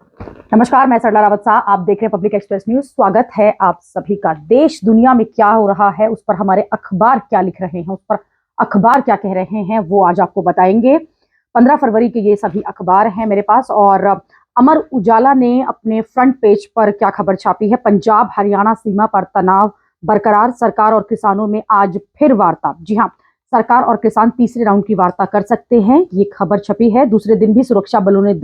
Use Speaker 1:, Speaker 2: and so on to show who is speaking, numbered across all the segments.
Speaker 1: नमस्कार, मैं सरला रावत शाह। आप देख रहे हैं पब्लिक एक्सप्रेस न्यूज। स्वागत है आप सभी का। देश दुनिया में क्या हो रहा है, उस पर हमारे अखबार क्या लिख रहे हैं, उस पर अखबार क्या कह रहे हैं, वो आज आपको बताएंगे। 15 फरवरी के ये सभी अखबार हैं मेरे पास। और अमर उजाला ने अपने फ्रंट पेज पर क्या खबर छापी है। पंजाब हरियाणा सीमा पर तनाव बरकरार, सरकार और किसानों में आज फिर वार्ता। जी हाँ, सरकार और किसान तीसरे राउंड की वार्ता कर सकते हैं, ये खबर छपी है। दूसरे दिन भी सुरक्षा बलों ने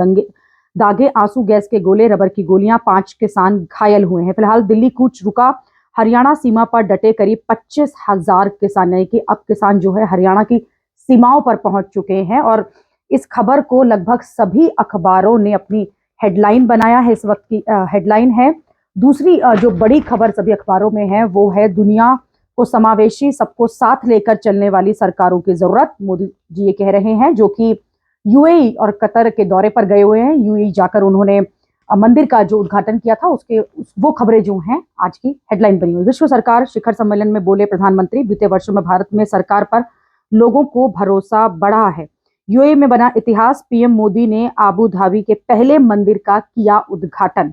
Speaker 1: दागे आंसू गैस के गोले, रबर की गोलियां, 5 किसान घायल हुए हैं। फिलहाल दिल्ली कूच रुका, हरियाणा सीमा पर डटे करीब 25,000 किसान, यानी कि अब किसान जो है हरियाणा की सीमाओं पर पहुंच चुके हैं। और इस खबर को लगभग सभी अखबारों ने अपनी हेडलाइन बनाया है। इस वक्त की हेडलाइन है। दूसरी जो बड़ी खबर सभी अखबारों में है वो है दुनिया को समावेशी, सबको साथ लेकर चलने वाली सरकारों की जरूरत। मोदी जी ये कह रहे हैं, जो कि यूएई और कतर के दौरे पर गए हुए हैं। यूएई जाकर उन्होंने मंदिर का जो उद्घाटन किया था, वो खबरें जो हैं आज की हेडलाइन बनी हुई। विश्व सरकार शिखर सम्मेलन में बोले प्रधानमंत्री, बीते वर्षों में भारत में सरकार पर लोगों को भरोसा बढ़ा है। यूएई में बना इतिहास, पीएम मोदी ने आबू धाबी के पहले मंदिर का किया उद्घाटन।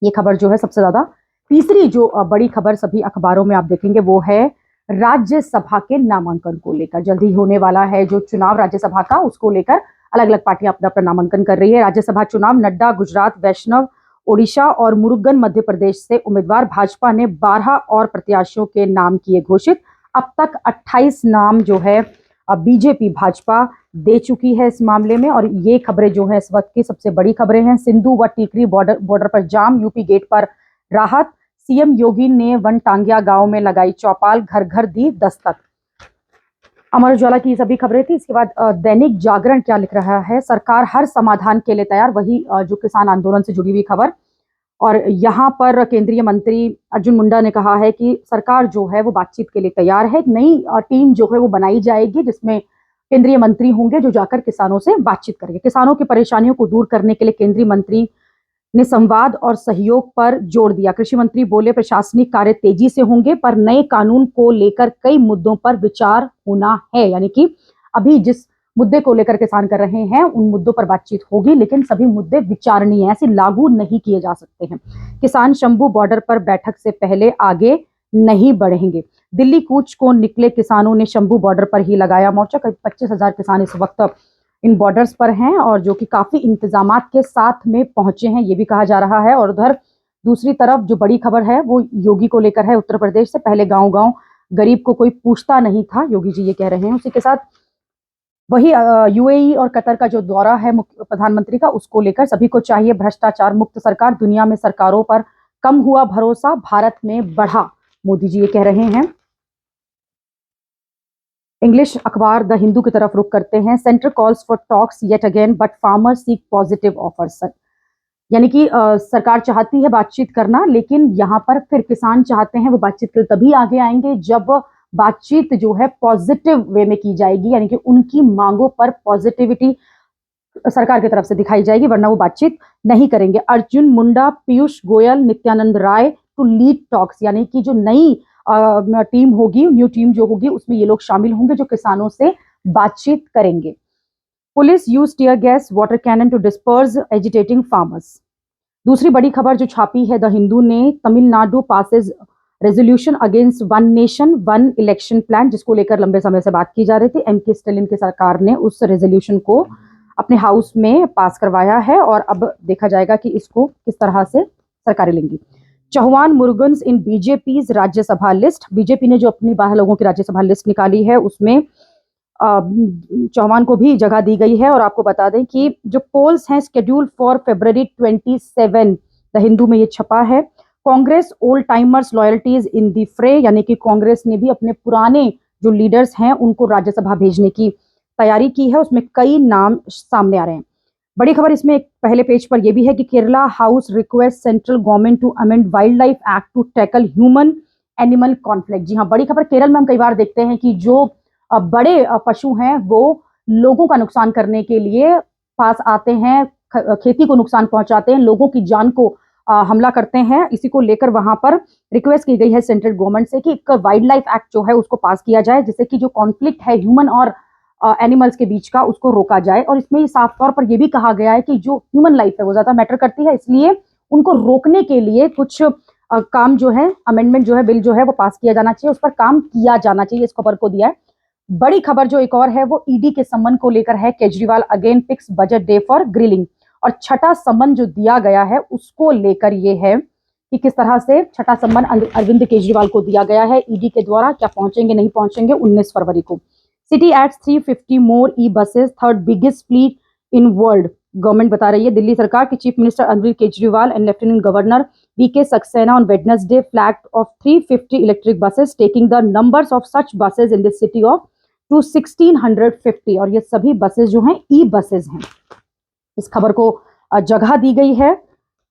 Speaker 1: ये खबर जो है सबसे ज्यादा। तीसरी जो बड़ी खबर सभी अखबारों में आप देखेंगे वो है राज्यसभा के नामांकन को लेकर। जल्दी होने वाला है जो चुनाव राज्यसभा का, उसको लेकर अलग अलग पार्टियां अपना अपना नामांकन कर रही है। राज्यसभा चुनाव, नड्डा गुजरात, वैष्णव ओडिशा और मुरुगन मध्य प्रदेश से उम्मीदवार। भाजपा ने 12 और प्रत्याशियों के नाम किए घोषित। अब तक 28 नाम जो है बीजेपी भाजपा दे चुकी है इस मामले में। और ये खबरें जो है इस वक्त की सबसे बड़ी खबरें हैं। सिंधु व टीकरी बॉर्डर पर जाम, यूपी गेट पर राहत। सीएम योगी ने वनटांगिया गांव में लगाई चौपाल, घर घर दी दस्तक। अमर उजाला की सभी खबरें थी। इसके बाद दैनिक जागरण क्या लिख रहा है। सरकार हर समाधान के लिए तैयार, वही जो किसान आंदोलन से जुड़ी हुई खबर। और यहाँ पर केंद्रीय मंत्री अर्जुन मुंडा ने कहा है कि सरकार जो है वो बातचीत के लिए तैयार है। एक नई टीम जो है वो बनाई जाएगी, जिसमें केंद्रीय मंत्री होंगे जो जाकर किसानों से बातचीत करेंगे। किसानों की परेशानियों को दूर करने के लिए केंद्रीय मंत्री ने संवाद और सहयोग पर जोर दिया। कृषि मंत्री बोले प्रशासनिक कार्य तेजी से होंगे, पर नए कानून को लेकर कई मुद्दों पर विचार होना है। यानी कि अभी जिस मुद्दे को लेकर किसान कर रहे हैं उन मुद्दों पर बातचीत होगी, लेकिन सभी मुद्दे विचारणीय है, ऐसे लागू नहीं किए जा सकते हैं। किसान शंभू बॉर्डर पर बैठक से पहले आगे नहीं बढ़ेंगे। दिल्ली कूच को निकले किसानों ने शंभू बॉर्डर पर ही लगाया मोर्चा। करीब 25,000 किसान इस वक्त इन बॉर्डर्स पर हैं और जो कि काफी इंतजामात के साथ में पहुंचे हैं, ये भी कहा जा रहा है। और उधर दूसरी तरफ जो बड़ी खबर है वो योगी को लेकर है। उत्तर प्रदेश से पहले गांव गांव गरीब को कोई पूछता नहीं था, योगी जी ये कह रहे हैं। उसी के साथ वही यूएई और कतर का जो दौरा है प्रधानमंत्री का, उसको लेकर सभी को चाहिए भ्रष्टाचार मुक्त सरकार, दुनिया में सरकारों पर कम हुआ भरोसा, भारत में बढ़ा, मोदी जी ये कह रहे हैं। इंग्लिश अखबार द हिंदू की तरफ रुख करते हैं। Centre calls for talks yet again but farmers seek positive offers. यानी कि सरकार चाहती है बातचीत करना, लेकिन यहाँ पर फिर किसान चाहते हैं वो बातचीत के तभी आगे आएंगे जब बातचीत जो है पॉजिटिव वे में की जाएगी, यानी कि उनकी मांगों पर पॉजिटिविटी सरकार की तरफ से दिखाई जाएगी, वरना वो बातचीत नहीं करेंगे। Arjun Munda, Piyush Goyal, Nityanand Rai to lead talks, यानी कि जो नई टीम होगी, न्यू टीम जो होगी, उसमें ये लोग शामिल होंगे जो किसानों से बातचीत करेंगे। Police use tear gas water cannon to disperse agitating farmers. दूसरी बड़ी खबर जो छापी है द हिंदू ने, Tamil Nadu passes resolution against one nation one election plan, जिसको लेकर लंबे समय से बात की जा रही थी। एमके स्टालिन की सरकार ने उस रेजोल्यूशन को अपने हाउस में पास करवाया है और अब देखा जाएगा कि इसको किस तरह से सरकारें लेंगी। चौहान मुरुगन्स इन बीजेपी राज्यसभा लिस्ट। बीजेपी ने जो अपनी 12 लोगों की राज्यसभा लिस्ट निकाली है उसमें चौहान को भी जगह दी गई है। और आपको बता दें कि जो पोल्स हैं schedule for February 27, the Hindu में ये छपा है। कांग्रेस ओल्ड टाइमर्स लॉयल्टीज इन दी फ्रे, यानी कि कांग्रेस ने भी अपने पुराने जो लीडर्स हैं उनको राज्यसभा भेजने की तैयारी की है। उसमें कई नाम सामने आ रहे हैं। बड़ी खबर इसमें पहले पेज पर यह भी है कि Kerala house request central government to amend wild life act to tackle human animal conflict. जी हाँ, बड़ी खबर। केरल में हम कई बार देखते हैं कि जो बड़े पशु हैं वो लोगों का नुकसान करने के लिए पास आते हैं, खेती को नुकसान पहुंचाते हैं, लोगों की जान को हमला करते हैं। इसी को लेकर वहां पर रिक्वेस्ट की गई है सेंट्रल गवर्नमेंट से कि एक वाइल्ड लाइफ एक्ट जो है उसको पास किया जाए, जिससे कि जो कॉन्फ्लिक्ट है ह्यूमन और एनिमल्स के बीच का उसको रोका जाए। और इसमें साफ तौर पर यह भी कहा गया है कि जो ह्यूमन लाइफ है वो ज्यादा मैटर करती है, इसलिए उनको रोकने के लिए कुछ काम जो है, अमेंडमेंट जो है, बिल जो है वो पास किया जाना चाहिए, उस पर काम किया जाना चाहिए, इस खबर को दिया है। बड़ी खबर जो एक और है वो ईडी के सम्मन को लेकर है। Kejriwal again picks budget day for grilling. और छठा सम्मन जो दिया गया है उसको लेकर ये है कि किस तरह से छठा सम्मन अरविंद केजरीवाल को दिया गया है ईडी के द्वारा। क्या पहुंचेंगे नहीं पहुंचेंगे 19 फरवरी को। City adds 350 more e buses, third biggest fleet in world, government बता रही है। दिल्ली सरकार के chief minister Arvind Kejriwal and lieutenant governor VK Saxena on Wednesday flagged off 350 electric buses, taking the numbers of such buses in this city of to 1650। और ये सभी buses जो हैं ई बसेस हैं। इस खबर को जगह दी गई है।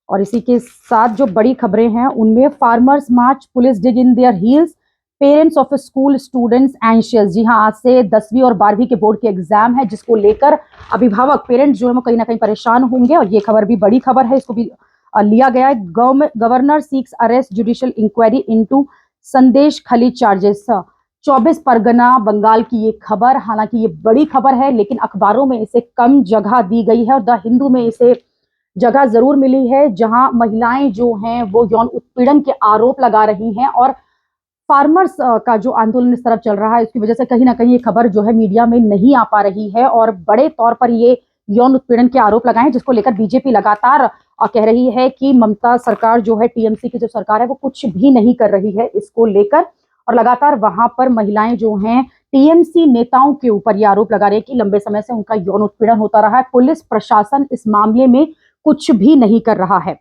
Speaker 1: और इसी के साथ जो बड़ी खबरें हैं उनमें farmers march, police dig in their heels, parents of school students anxious. जी हाँ, आज से 10वीं और 12वीं के बोर्ड के एग्जाम है, जिसको लेकर अभिभावक, पेरेंट्स जो है वो कहीं ना कहीं परेशान होंगे। और ये खबर भी बड़ी खबर है, इसको भी लिया गया है। Governor seeks arrest judicial inquiry into Sandeshkhali charges. 24 Pargana Bengal की ये खबर, हालांकि ये बड़ी खबर है लेकिन अखबारों में इसे कम जगह दी गई है। और द हिंदू में इसे जगह जरूर मिली है, जहां महिलाएं जो हैं वो यौन उत्पीड़न के आरोप लगा रही हैं। और फार्मर्स का जो आंदोलन इस तरफ चल रहा है, उसकी वजह से कहीं ना कहीं ये खबर जो है मीडिया में नहीं आ पा रही है। और बड़े तौर पर ये यौन उत्पीड़न के आरोप लगाए हैं, जिसको लेकर बीजेपी लगातार कह रही है कि ममता सरकार जो है, टीएमसी की जो सरकार है, वो कुछ भी नहीं कर रही है इसको लेकर। और लगातार वहां पर महिलाएं जो हैं टीएमसी नेताओं के ऊपर ये आरोप लगा रही है कि लंबे समय से उनका यौन उत्पीड़न होता रहा है। पुलिस प्रशासन इस मामले में कुछ भी नहीं कर रहा है।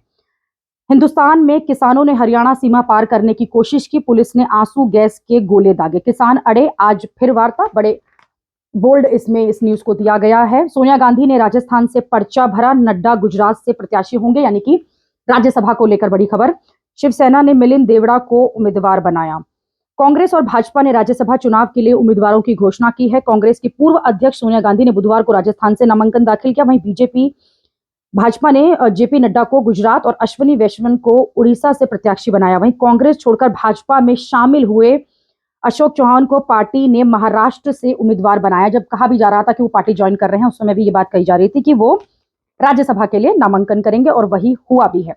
Speaker 1: हिंदुस्तान में किसानों ने हरियाणा सीमा पार करने की कोशिश की, पुलिस ने आंसू गैस के गोले दागे, किसान अड़े, आज फिर वार्ता। बड़े बोल्ड इसमें इस न्यूज को दिया गया है। सोनिया गांधी ने राजस्थान से पर्चा भरा, नड्डा गुजरात से प्रत्याशी होंगे, यानी कि राज्यसभा को लेकर बड़ी खबर। शिवसेना ने मिलिंद देवड़ा को उम्मीदवार बनाया। कांग्रेस और भाजपा ने राज्यसभा चुनाव के लिए उम्मीदवारों की घोषणा की है। कांग्रेस की पूर्व अध्यक्ष सोनिया गांधी ने बुधवार को राजस्थान से नामांकन दाखिल किया। वहीं भाजपा ने जेपी नड्डा को गुजरात और अश्विनी वैष्णव को उड़ीसा से प्रत्याशी बनाया। वहीं कांग्रेस छोड़कर भाजपा में शामिल हुए अशोक चौहान को पार्टी ने महाराष्ट्र से उम्मीदवार बनाया। जब कहा भी जा रहा था कि वो पार्टी ज्वाइन कर रहे हैं, उस समय भी ये बात कही जा रही थी कि वो राज्यसभा के लिए नामांकन करेंगे, और वही हुआ भी है।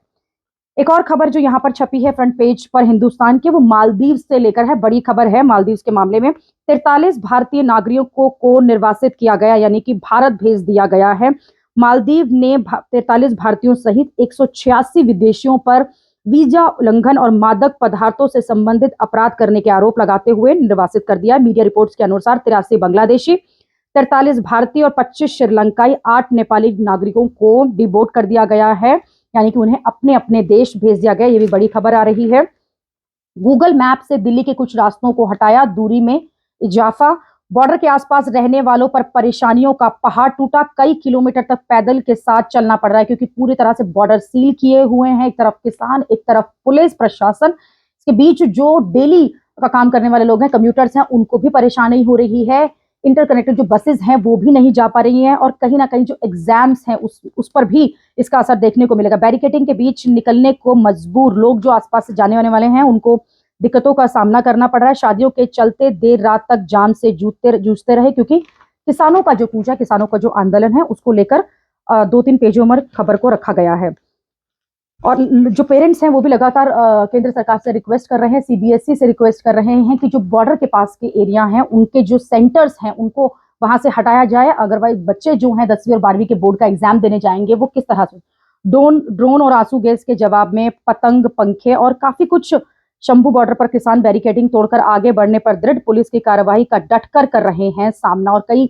Speaker 1: एक और खबर जो यहाँ पर छपी है फ्रंट पेज पर हिंदुस्तान के, वो मालदीव से लेकर है। बड़ी खबर है मालदीव के मामले में। 43 भारतीय नागरिकों को निर्वासित किया गया, यानी कि भारत भेज दिया गया है। मालदीव ने 43 भारतीयों सहित 186 विदेशियों पर वीजा उल्लंघन और मादक पदार्थों से संबंधित अपराध करने के आरोप लगाते हुए निर्वासित कर दिया। मीडिया रिपोर्ट्स के अनुसार 83 बांग्लादेशी, 43 भारतीय और 25 श्रीलंकाई, 8 नेपाली नागरिकों को डिपोर्ट कर दिया गया है, यानी कि उन्हें अपने अपने देश भेज दिया गया। ये भी बड़ी खबर आ रही है। गूगल मैप से दिल्ली के कुछ रास्तों को हटाया, दूरी में इजाफा। बॉर्डर के आसपास रहने वालों पर परेशानियों का पहाड़ टूटा, कई किलोमीटर तक पैदल के साथ चलना पड़ रहा है, क्योंकि पूरी तरह से बॉर्डर सील किए हुए हैं। एक तरफ किसान, एक तरफ पुलिस प्रशासन, इसके बीच जो डेली का काम करने वाले लोग हैं, कम्यूटर्स हैं, उनको भी परेशानी हो रही है। इंटरकनेक्टेड जो बसेस हैं वो भी नहीं जा पा रही हैं, और कहीं ना कहीं जो एग्जाम्स हैं उस पर भी इसका असर देखने को मिलेगा। बैरिकेडिंग के बीच निकलने को मजबूर लोग जो आसपास से जाने आने वाले हैं, उनको दिक्कतों का सामना करना पड़ रहा है। शादियों के चलते देर रात तक जान से जूझते रहे, क्योंकि किसानों का जो कूचा, किसानों का जो आंदोलन है, उसको लेकर 2-3 पेजों में खबर को रखा गया है। और जो पेरेंट्स हैं वो भी लगातार केंद्र सरकार से रिक्वेस्ट कर रहे हैं, सीबीएसई से रिक्वेस्ट कर रहे हैं कि जो बॉर्डर के पास के एरिया हैं, उनके जो सेंटर्स हैं, उनको वहां से हटाया जाए। अदरवाइज बच्चे जो हैं 10वीं और 12वीं के बोर्ड का एग्जाम देने जाएंगे, वो किस तरह से ड्रोन और आंसू गैस के जवाब में पतंग, पंखे और काफी कुछ। शंभू बॉर्डर पर किसान बैरिकेडिंग तोड़कर आगे बढ़ने पर दृढ़, पुलिस की कार्रवाई का डटकर कर रहे हैं सामना। और कई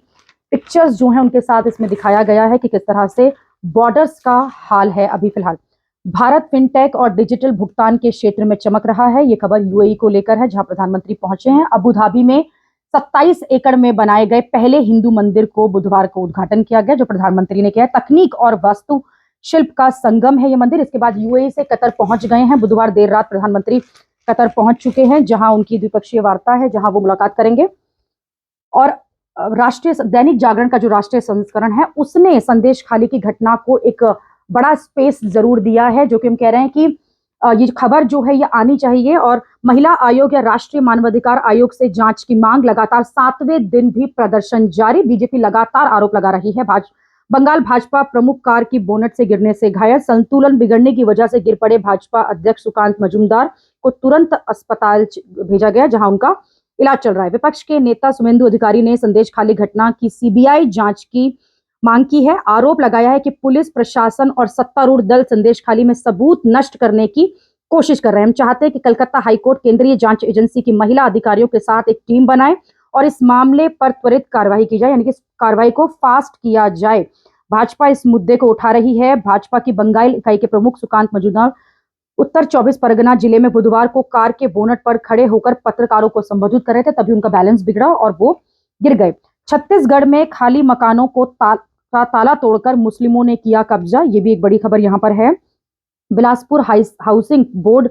Speaker 1: पिक्चर्स जो हैं उनके साथ इसमें दिखाया गया है कि किस तरह से बॉर्डर्स का हाल है अभी फिलहाल। भारत फिनटेक और डिजिटल भुगतान के क्षेत्र में चमक रहा है। ये खबर यूएई को लेकर है, जहां प्रधानमंत्री पहुंचे हैं। अबू धाबी में 27 एकड़ में बनाए गए पहले हिंदू मंदिर को बुधवार को उद्घाटन किया गया, जो प्रधानमंत्री ने किया। तकनीक और वास्तु शिल्प का संगम है ये मंदिर। इसके बाद यूएई से कतर पहुंच गए हैं। बुधवार देर रात प्रधानमंत्री कतर पहुंच चुके हैं, जहां उनकी द्विपक्षीय वार्ता है, जहां वो मुलाकात करेंगे। और राष्ट्रीय दैनिक जागरण का जो राष्ट्रीय संस्करण है, उसने संदेश खाली की घटना को एक बड़ा स्पेस जरूर दिया है, जो कि हम कह रहे हैं कि ये खबर जो है ये आनी चाहिए। और महिला आयोग या राष्ट्रीय मानवाधिकार आयोग से जांच की मांग। लगातार 7वें दिन भी प्रदर्शन जारी। बीजेपी लगातार आरोप लगा रही है। बंगाल भाजपा प्रमुख कार की बोनट से गिरने से घायल। संतुलन बिगड़ने की वजह से गिर पड़े भाजपा अध्यक्ष सुकांत मजूमदार को तुरंत अस्पताल भेजा गया, जहां उनका इलाज चल रहा है। विपक्ष के नेता सुवेंदु अधिकारी ने संदेश खाली घटना की सीबीआई जांच की मांग की है। आरोप लगाया है कि पुलिस प्रशासन और सत्तारूढ़ दल संदेश खाली में सबूत नष्ट करने की कोशिश कर रहे हैं। हम चाहते हैं कि कलकत्ता हाईकोर्ट केंद्रीय जांच एजेंसी की महिला अधिकारियों के साथ एक टीम बनाए और इस मामले पर त्वरित कार्रवाई की जाए, यानी कि इस कार्रवाई को फास्ट किया जाए। भाजपा इस मुद्दे को उठा रही है। भाजपा की बंगाल इकाई के प्रमुख सुकांत मजूमदार उत्तर 24 परगना जिले में बुधवार को कार के बोनट पर खड़े होकर पत्रकारों को संबोधित कर रहे थे, तभी उनका बैलेंस बिगड़ा और वो गिर गए। छत्तीसगढ़ में खाली मकानों को ताला तोड़कर मुस्लिमों ने किया कब्जा। ये भी एक बड़ी खबर यहाँ पर है। बिलासपुर हाउसिंग बोर्ड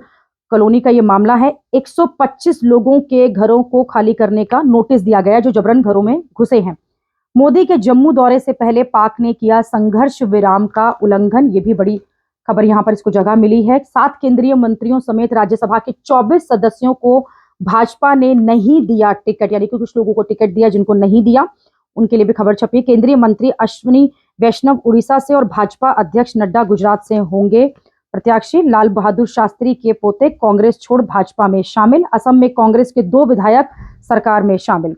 Speaker 1: कॉलोनी का ये मामला है। 125 लोगों के घरों को खाली करने का नोटिस दिया गया, जो जबरन घरों में घुसे हैं। मोदी के जम्मू दौरे से पहले पाक ने किया संघर्ष विराम का उल्लंघन। ये भी बड़ी खबर यहाँ पर इसको जगह मिली है। 7 केंद्रीय मंत्रियों समेत राज्यसभा के 24 सदस्यों को भाजपा ने नहीं दिया टिकट, यानी कि कुछ लोगों को टिकट दिया जिनको नहीं दिया, उनके लिए भी खबर छपी। केंद्रीय मंत्री अश्विनी वैष्णव उड़ीसा से और भाजपा अध्यक्ष नड्डा गुजरात से होंगे प्रत्याशी। लाल बहादुर शास्त्री के पोते कांग्रेस छोड़ भाजपा में शामिल। असम में कांग्रेस के 2 विधायक सरकार में शामिल।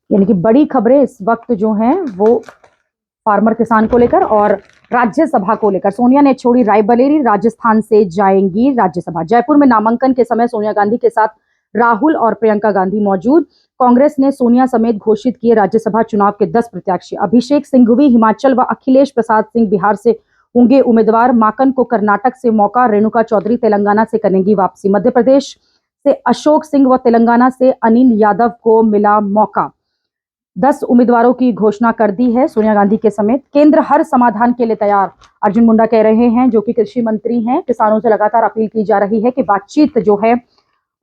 Speaker 1: यानी कि बड़ी खबरें इस वक्त जो हैं वो फार्मर किसान को लेकर और राज्यसभा को लेकर। सोनिया ने छोड़ी रायबरेली, राजस्थान से जाएंगी राज्यसभा। जयपुर में नामांकन के समय सोनिया गांधी के साथ राहुल और प्रियंका गांधी मौजूद। कांग्रेस ने सोनिया समेत घोषित किए राज्यसभा चुनाव के 10 प्रत्याशी। अभिषेक सिंघवी हिमाचल व अखिलेश प्रसाद सिंह बिहार से होंगे उम्मीदवार। माकन को कर्नाटक से मौका। रेणुका चौधरी तेलंगाना से करेंगी वापसी। मध्य प्रदेश से अशोक सिंह व तेलंगाना से अनिल यादव को मिला मौका। 10 उम्मीदवारों की घोषणा कर दी है सोनिया गांधी के समेत। केंद्र हर समाधान के लिए तैयार, अर्जुन मुंडा कह रहे हैं, जो कि कृषि मंत्री हैं। किसानों से लगातार अपील की जा रही है कि बातचीत जो है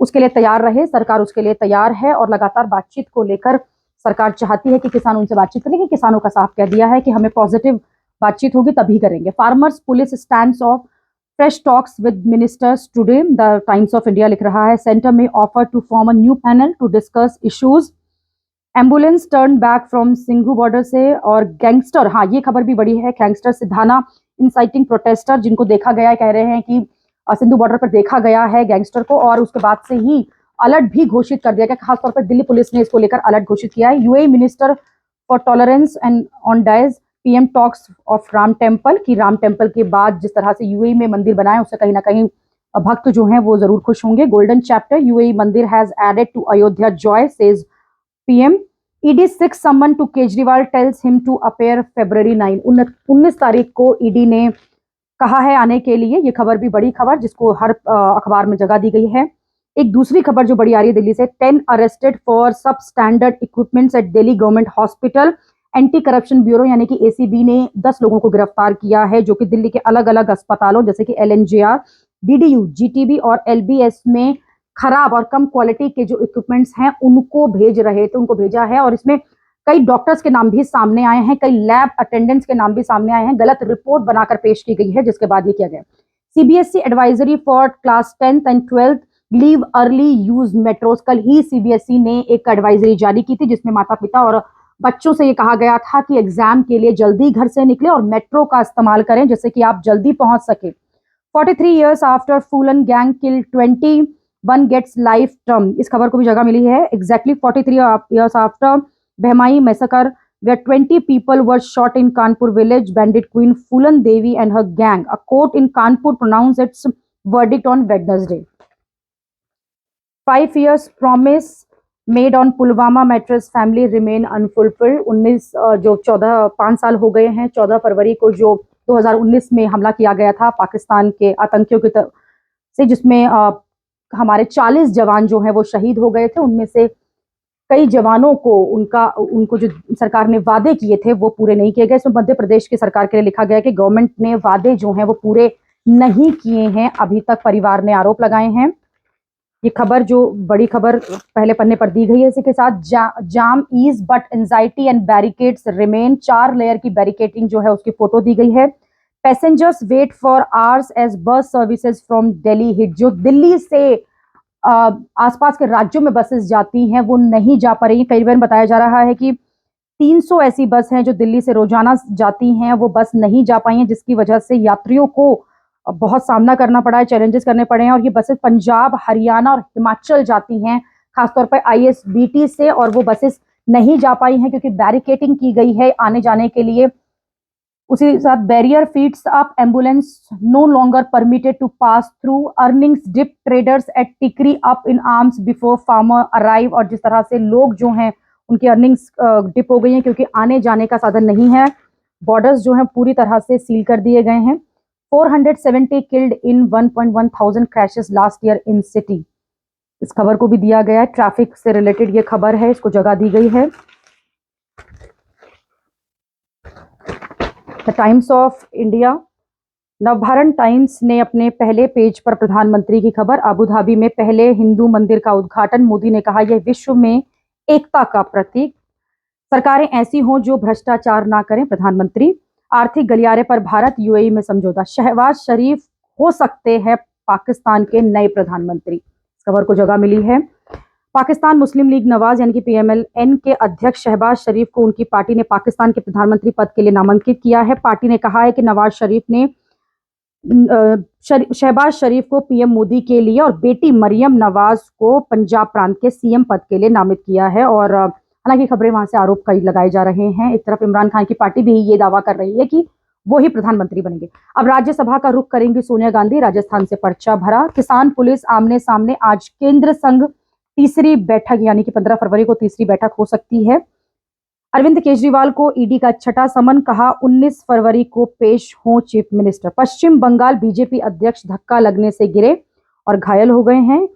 Speaker 1: उसके लिए तैयार रहे। सरकार उसके लिए तैयार है और लगातार बातचीत को लेकर सरकार चाहती है कि किसान उनसे बातचीत करें। लेकिन किसानों का साफ कह दिया है कि हमें पॉजिटिव बातचीत होगी तभी करेंगे। Farmers police stands off fresh talks with ministers today, the Times of India लिख रहा है। सेंटर में offer to form a new panel to discuss issues. Ambulance turn back from Singhu border से। और गैंगस्टर, हाँ ये खबर भी बड़ी है। गैंगस्टर सिधाना इंसाइटिंग प्रोटेस्टर जिनको देखा गया है, कह रहे हैं कि सिंधु बॉर्डर पर देखा गया है गैंगस्टर को, और उसके बाद से ही अलर्ट भी घोषित कर दिया गया। खासतौर पर दिल्ली पुलिस ने इसको लेकर अलर्ट घोषित किया है। UAE minister for tolerance and on dies PM talks of Ram temple, कि राम टेम्पल के बाद जिस तरह से यूएई में मंदिर बनाए उससे कहीं ना कहीं भक्त जो हैं वो जरूर खुश होंगे। गोल्डन चैप्टर यूएई मंदिर has added to Ayodhya joy, says PM. ED 6 समन to Kejriwal, tells him to appear February 9। 19 तारीख को ईडी ने कहा है आने के लिए। ये खबर भी बड़ी खबर जिसको हर अखबार में जगह दी गई है। एक दूसरी खबर जो बड़ी आ रही है दिल्ली से, 10 arrested for sub standard equipments at Delhi government hospital. Anti corruption bureau यानी कि एसीबी ने 10 लोगों को गिरफ्तार किया है, जो कि दिल्ली के अलग अलग अस्पतालों जैसे कि एलएनजेआर, डीडीयू, जीटीबी और एलबीएस में खराब और कम क्वालिटी के जो इक्विपमेंट्स हैं उनको भेज रहे थे, उनको भेजा है। और इसमें कई डॉक्टर्स के नाम भी सामने आए हैं, कई लैब अटेंडेंट्स के नाम भी सामने आए हैं। गलत रिपोर्ट बनाकर पेश की गई है, जिसके बाद ये किया गया। CBSE advisory for class 10th and 12th leave early use metros. कल ही सीबीएसई ने एक एडवाइजरी जारी की थी जिसमें माता पिता और बच्चों से ये कहा गया था कि एग्जाम के लिए जल्दी घर से निकले और मेट्रो का इस्तेमाल करें जिससे कि आप जल्दी पहुंच सके। 43 years आफ्टर फूलन गैंग किल 21 गेट्स लाइफ टर्म। इस खबर को भी जगह मिली है। Exactly 43 years after Behmai massacre, where 20 people were shot in Kanpur village, bandit queen Phulan Devi and her gang. A court in Kanpur pronounced its verdict on Wednesday. 5 years promise made on Pulwama matters family remain unfulfilled. 5 साल हो गए हैं 14 फरवरी को जो 2019 में हमला किया गया था पाकिस्तान के आतंकियों की तरफ से, जिसमें हमारे 40 जवान जो हैं वो शहीद हो गए थे। उनमें से कई जवानों को उनको जो सरकार ने वादे किए थे वो पूरे नहीं किए गए। इसमें मध्य प्रदेश की सरकार के लिए लिखा गया कि गवर्नमेंट ने वादे जो हैं वो पूरे नहीं किए हैं अभी तक, परिवार ने आरोप लगाए हैं। ये खबर जो बड़ी खबर पहले पन्ने पर दी गई है। इसी के साथ jam ease but anxiety and barricades remain. 4 layer की बैरिकेडिंग जो है उसकी फोटो दी गई है। Passengers wait for hours as bus services from Delhi hit. जो दिल्ली से आसपास के राज्यों में बसेस जाती हैं वो नहीं जा पा रही। कई बार बताया जा रहा है कि 300 ऐसी बस हैं जो दिल्ली से रोजाना जाती हैं, वो बस नहीं जा पाई हैं, जिसकी वजह से यात्रियों को बहुत सामना करना पड़ा है, चैलेंजेस करने पड़े हैं। और ये बसेस पंजाब, हरियाणा और हिमाचल जाती हैं, खासतौर पर आईएसबीटी से, और वो बसेस नहीं जा पाई हैं क्योंकि बैरिकेटिंग की गई है आने जाने के लिए। उसी के साथ barrier feats up, ambulance no longer permitted to pass through, earnings dip, traders at Tikri up in arms before farmer arrive. और जिस तरह से लोग जो हैं उनकी अर्निंग्स डिप हो गई हैं क्योंकि आने जाने का साधन नहीं है। बॉर्डर्स जो हैं पूरी तरह से सील कर दिए गए हैं। 470 killed in 1.1 thousand crashes last year in city. इस खबर को भी दिया गया है, ट्रैफिक से रिलेटेड ये खबर है, इसको जगह दी गई है। The Times of India, Navbharat times ने अपने पहले पेज पर प्रधानमंत्री की खबर, अबू धाबी में पहले हिंदू मंदिर का उद्घाटन। मोदी ने कहा यह विश्व में एकता का प्रतीक, सरकारें ऐसी हों जो भ्रष्टाचार ना करें। प्रधानमंत्री, आर्थिक गलियारे पर भारत यूएई में समझौता, शहबाज शरीफ हो सकते हैं पाकिस्तान के नए प्रधानमंत्री। इस खबर को जगह मिली है। पाकिस्तान मुस्लिम लीग नवाज यानी कि पीएमएल-एन के अध्यक्ष शहबाज शरीफ को उनकी पार्टी ने पाकिस्तान के प्रधानमंत्री पद के लिए नामांकित किया है। पार्टी ने कहा है कि नवाज शरीफ ने शहबाज शरीफ को पीएम मोदी के लिए और बेटी मरियम नवाज को पंजाब प्रांत के सीएम पद के लिए नामित किया है। और हालांकि खबरें वहां से आरोप कई लगाए जा रहे हैं। एक तरफ इमरान खान की पार्टी भी ये दावा कर रही है कि वो ही प्रधानमंत्री बनेंगे। अब राज्यसभा का रुख करेंगी सोनिया गांधी, राजस्थान से पर्चा भरा। किसान पुलिस आमने सामने, आज केंद्र संघ तीसरी बैठक, यानी कि 15 फरवरी को तीसरी बैठक हो सकती है। अरविंद केजरीवाल को ईडी का छठा समन, कहा 19 फरवरी को पेश हो चीफ मिनिस्टर। पश्चिम बंगाल बीजेपी अध्यक्ष धक्का लगने से गिरे और घायल हो गए हैं।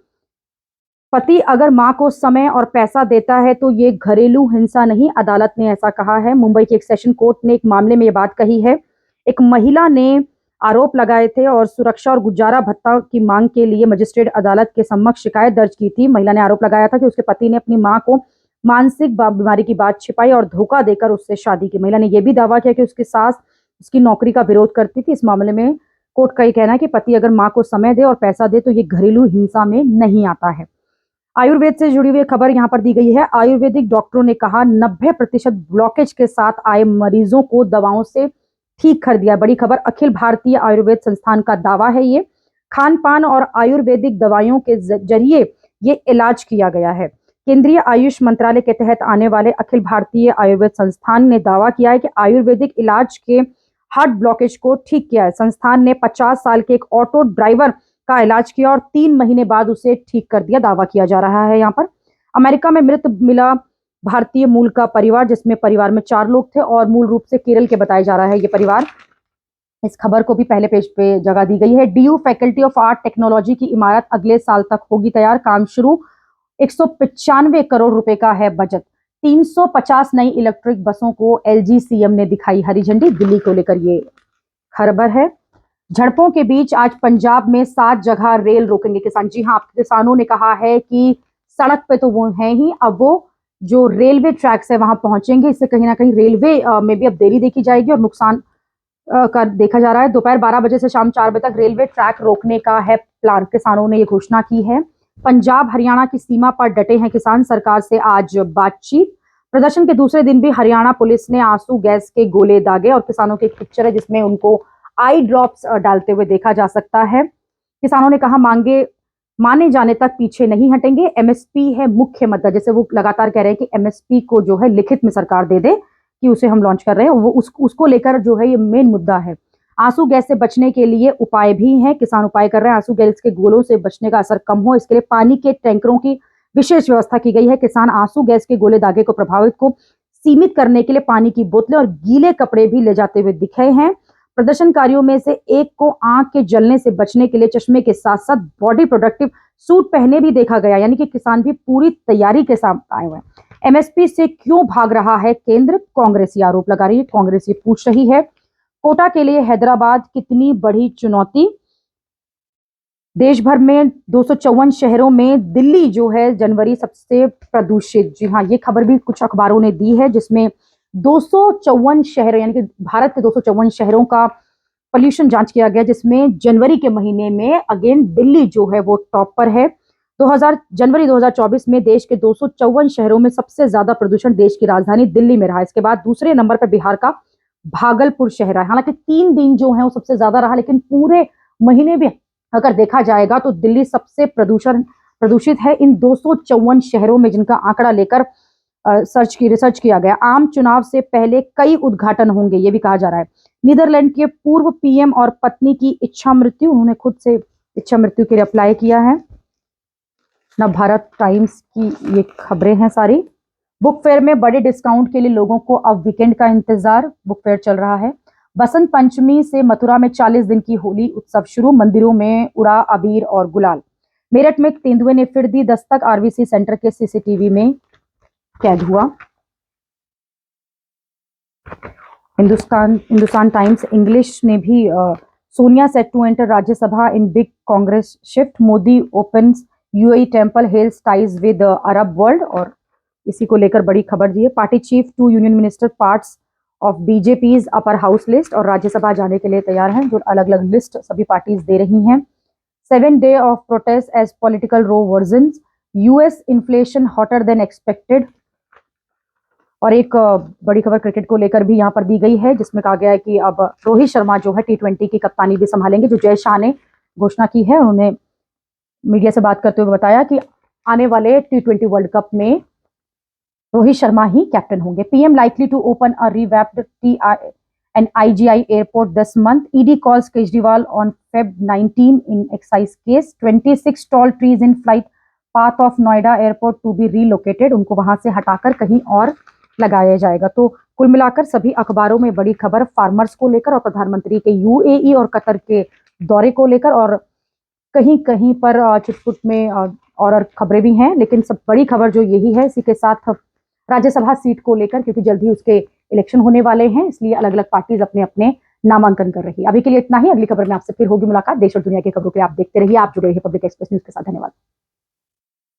Speaker 1: पति अगर मां को समय और पैसा देता है तो ये घरेलू हिंसा नहीं, अदालत ने ऐसा कहा है। मुंबई के एक सेशन कोर्ट ने एक मामले में ये बात कही है। एक महिला ने आरोप लगाए थे और सुरक्षा और गुजारा भत्ता की मांग के लिए मजिस्ट्रेट अदालत के समक्ष शिकायत दर्ज की थी। महिला ने आरोप लगाया था कि उसके पति ने अपनी मां को मानसिक बीमारी की बात छिपाई और धोखा देकर उससे शादी की। महिला ने यह भी दावा किया कि उसकी सास उसकी नौकरी का विरोध करती थी। इस मामले में कोर्ट का यह कहना है कि पति अगर मां को समय दे और पैसा दे तो ये घरेलू हिंसा में नहीं आता है। आयुर्वेद से जुड़ी हुई खबर यहां पर दी गई है। आयुर्वेदिक डॉक्टरों ने कहा 90% ब्लॉकेज के साथ आए मरीजों को दवाओं से ठीक कर दिया। बड़ी खबर, अखिल भारतीय आयुर्वेद संस्थान का दावा है ये। खान पान और आयुर्वेदिक दवाइयों के जरिए ये इलाज किया गया है। केंद्रीय आयुष मंत्रालय के तहत आने वाले अखिल भारतीय आयुर्वेद संस्थान ने दावा किया है कि आयुर्वेदिक इलाज के हार्ट ब्लॉकेज को ठीक किया है। संस्थान ने 50 साल के एक ऑटो ड्राइवर का इलाज किया और 3 महीने बाद उसे ठीक कर दिया, दावा किया जा रहा है। यहाँ पर अमेरिका में मृत मिला भारतीय मूल का परिवार, जिसमें परिवार में 4 लोग थे और मूल रूप से केरल के बताया जा रहा है ये परिवार। इस खबर को भी पहले पेज पे जगह दी गई है। DU faculty of art technology की इमारत अगले साल तक होगी तैयार, काम शुरू। 195 करोड़ रुपए का है बजट। 350 नई इलेक्ट्रिक बसों को एलजी सीएम ने दिखाई हरी झंडी। दिल्ली को लेकर ये खबर है। झड़पों के बीच आज पंजाब में 7 जगह रेल रोकेंगे किसान। जी हाँ, किसानों ने कहा है कि सड़क पे तो वो है ही, अब वो जो रेलवे ट्रैक्स है वहां पहुंचेंगे। इससे कहीं ना कहीं रेलवे में भी अब देरी देखी जाएगी और नुकसान का देखा जा रहा है। दोपहर 12 बजे से शाम 4 बजे तक रेलवे ट्रैक रोकने का है प्लान, किसानों ने ये घोषणा की है। पंजाब हरियाणा की सीमा पर डटे हैं किसान, सरकार से आज बातचीत। प्रदर्शन के दूसरे दिन भी हरियाणा पुलिस ने आंसू गैस के गोले दागे और किसानों की एक पिक्चर है जिसमें उनको आई ड्रॉप्स डालते हुए देखा जा सकता है। किसानों ने कहा मांगे माने जाने तक पीछे नहीं हटेंगे। एमएसपी है मुख्य मुद्दा, जैसे वो लगातार कह रहे हैं कि एमएसपी को जो है लिखित में सरकार दे दे कि उसे हम लॉन्च कर रहे हैं, वो उसको लेकर जो है ये मेन मुद्दा है। आंसू गैस से बचने के लिए उपाय भी हैं, किसान उपाय कर रहे हैं। आंसू गैस के गोलों से बचने का असर कम हो, इसके लिए पानी के टैंकरों की विशेष व्यवस्था की गई है। किसान आंसू गैस के गोले दागे को प्रभावित को सीमित करने के लिए पानी की बोतलें और गीले कपड़े भी ले जाते हुए दिखे हैं। प्रदर्शनकारियों में से एक को आंख के जलने से बचने के लिए चश्मे के साथ साथ बॉडी प्रोटेक्टिव सूट पहने भी देखा गया, यानी कि किसान भी पूरी तैयारी के साथ आए हुए हैं। एमएसपी से क्यों भाग रहा है केंद्र, कांग्रेस ये आरोप लगा रही है, कांग्रेस ये पूछ रही है। कोटा के लिए हैदराबाद कितनी बड़ी चुनौती, देश भर में 254 शहरों में दिल्ली जो है जनवरी सबसे प्रदूषित। जी हाँ, ये खबर भी कुछ अखबारों ने दी है जिसमें 254 शहर यानी कि भारत के 254 शहरों का पोल्यूशन जांच किया गया, जिसमें जनवरी के महीने में अगेन दिल्ली जो है वो टॉप पर है। जनवरी 2024 में देश के 254 शहरों में सबसे ज्यादा प्रदूषण देश की राजधानी दिल्ली में रहा। इसके बाद दूसरे नंबर पर बिहार का भागलपुर शहर है। हालांकि 3 दिन जो है वो सबसे ज्यादा रहा, लेकिन पूरे महीने में अगर देखा जाएगा तो दिल्ली सबसे प्रदूषित है इन 254 शहरों में, जिनका आंकड़ा लेकर रिसर्च किया गया। आम चुनाव से पहले कई उद्घाटन होंगे, ये भी कहा जा रहा है। नीदरलैंड के पूर्व पीएम और पत्नी की इच्छा मृत्यु, उन्होंने खुद से इच्छा मृत्यु के लिए अप्लाई किया है। नवभारत टाइम्स की ये खबरें हैं सारी। बुक फेयर में बड़े डिस्काउंट के लिए लोगों को अब वीकेंड का इंतजार, बुक फेयर चल रहा है। बसंत पंचमी से मथुरा में 40 दिन की होली उत्सव शुरू, मंदिरों में उड़ा अबीर और गुलाल। मेरठ में तेंदुए ने फिर दी दस्तक, आरबीसी सेंटर के सीसीटीवी में कैद हुआ। हिंदुस्तान टाइम्स इंग्लिश ने भी Sonia set to enter Rajya Sabha in big Congress shift, Modi opens UAE temple hails ties with Arab world, और इसी को लेकर बड़ी खबर दी है। Party chief to union minister parts of BJP's upper house list, और राज्यसभा जाने के लिए तैयार हैं, जो अलग अलग लिस्ट सभी पार्टीज दे रही हैं। 7 day of protest as political row worsens, US inflation hotter than expected. और एक बड़ी खबर क्रिकेट को लेकर भी यहाँ पर दी गई है, जिसमें कहा गया है कि अब रोहित शर्मा जो है T20 की कप्तानी भी संभालेंगे, जो जय शाह ने घोषणा की है। उन्होंने मीडिया से बात करते हुए बताया कि आने वाले T20 वर्ल्ड कप में रोहित शर्मा ही कैप्टन होंगे। PM likely to open a revamped IGI airport this month, ED calls Kejriwal on Feb 19 in excise case, 26 tall trees in flight path of Noida airport to be relocated, उनको वहां से हटाकर कहीं और लगाया जाएगा। तो कुल मिलाकर सभी अखबारों में बड़ी खबर फार्मर्स को लेकर और प्रधानमंत्री के यूएई और कतर के दौरे को लेकर, और कहीं कहीं पर चिटपुट में और खबरें भी हैं, लेकिन सब बड़ी खबर जो यही है। इसी के साथ राज्यसभा सीट को लेकर, क्योंकि जल्द ही उसके इलेक्शन होने वाले हैं, इसलिए अलग अलग पार्टीज अपने अपने नामांकन कर रही है। अभी के लिए इतना ही, अगली खबर में आपसे फिर होगी मुलाकात। देश और दुनिया की खबरों के लिए आप देखते रहिए, आप जुड़े रहिए पब्लिक एक्सप्रेस न्यूज के साथ। धन्यवाद।